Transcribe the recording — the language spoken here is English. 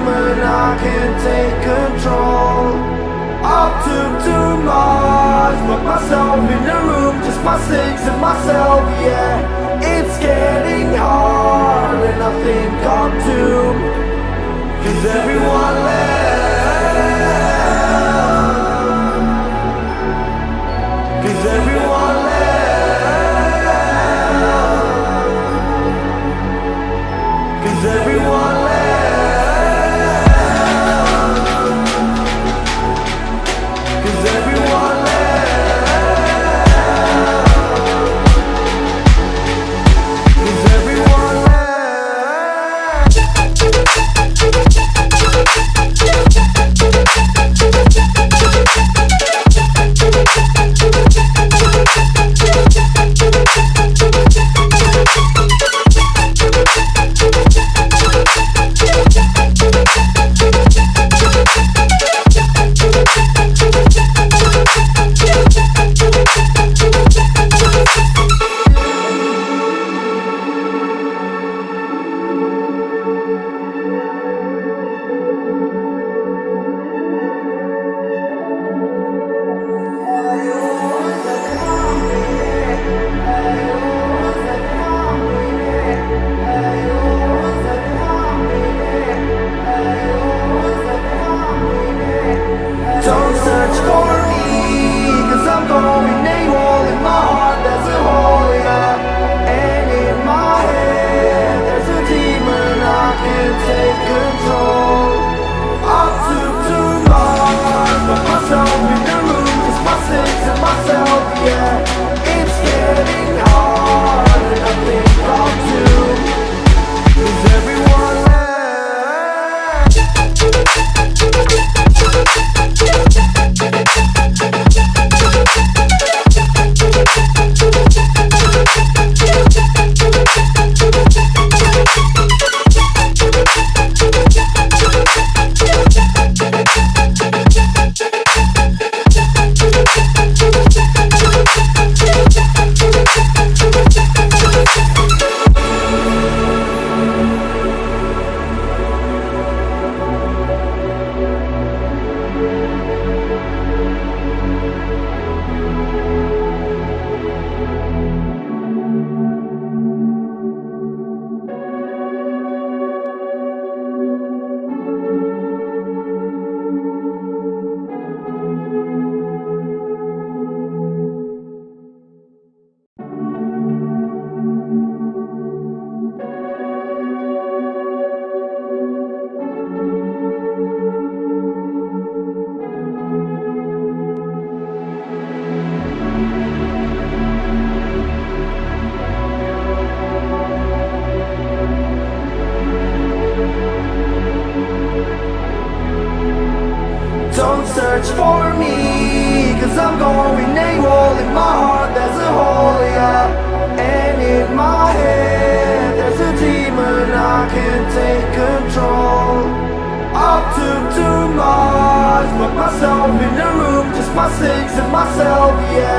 demon, I can't take control. I took too much, locked myself in the room, just my six and myself, yeah. It's getting hard and I think I'm doomed, 'cause everyone left, 'cause everyone left, 'cause everyone left. Don't search for me, 'cause I'm going AWOL. In my heart there's a hole, yeah. And in my head there's a demon, I can't take control. I took too much, put myself in the room, just my six and myself, yeah. It's getting hard and I think I'm doomed, 'cause everyone left. Don't search for me, 'cause I'm going AWOL. In my heart there's a hole, yeah. And in my head there's a demon, I can't take control. I took too much, locked myself in the room, just my six and myself, yeah.